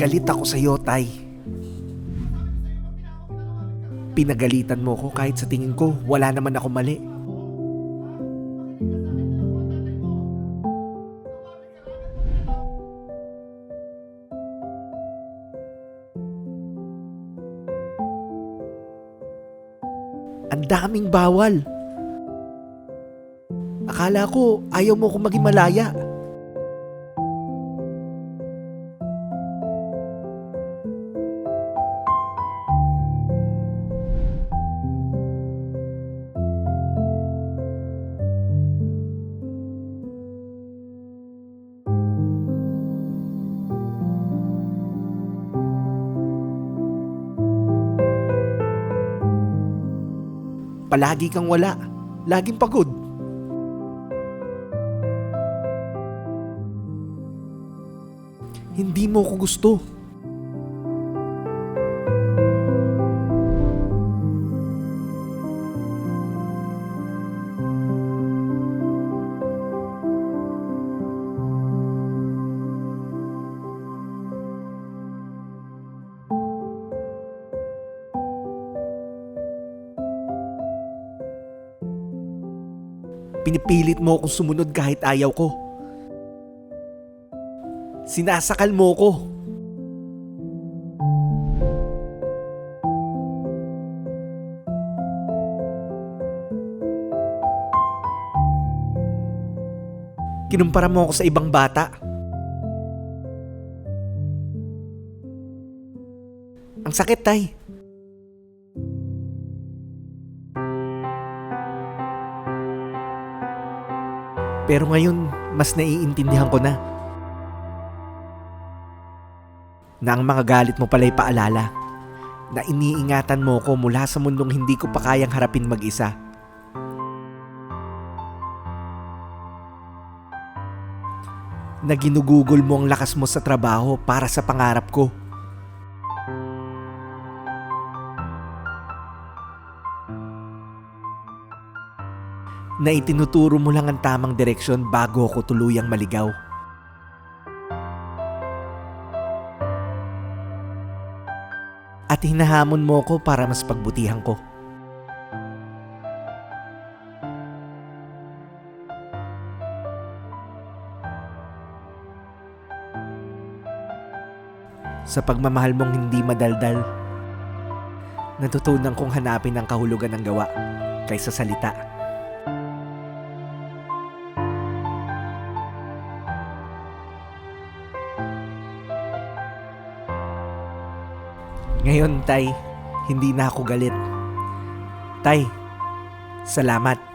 Galit ako sa'yo, Tay. Pinagalitan mo ko kahit sa tingin ko wala naman ako mali. Ang daming bawal. Akala ko ayaw mo kong maging malaya. Palagi kang wala. Laging pagod. Hindi mo ko gusto. Pinipilit mo akong sumunod kahit ayaw ko. Sinasakal mo ko. Kinumpara mo ako sa ibang bata. Ang sakit, Tay. Pero ngayon, mas naiintindihan ko na ang mga galit mo pala'y paalala na iniingatan mo ko mula sa mundong hindi ko pa kayang harapin mag-isa. Na ginugugol mo ang lakas mo sa trabaho para sa pangarap ko. Na itinuturo mo lang ang tamang direksyon bago ako tuluyang maligaw. At hinahamon mo ko para mas pagbutihan ko. Sa pagmamahal mong hindi madaldal, natutunan kong hanapin ang kahulugan ng gawa kaysa salita. Ngayon, Tay, hindi na ako galit. Tay, salamat.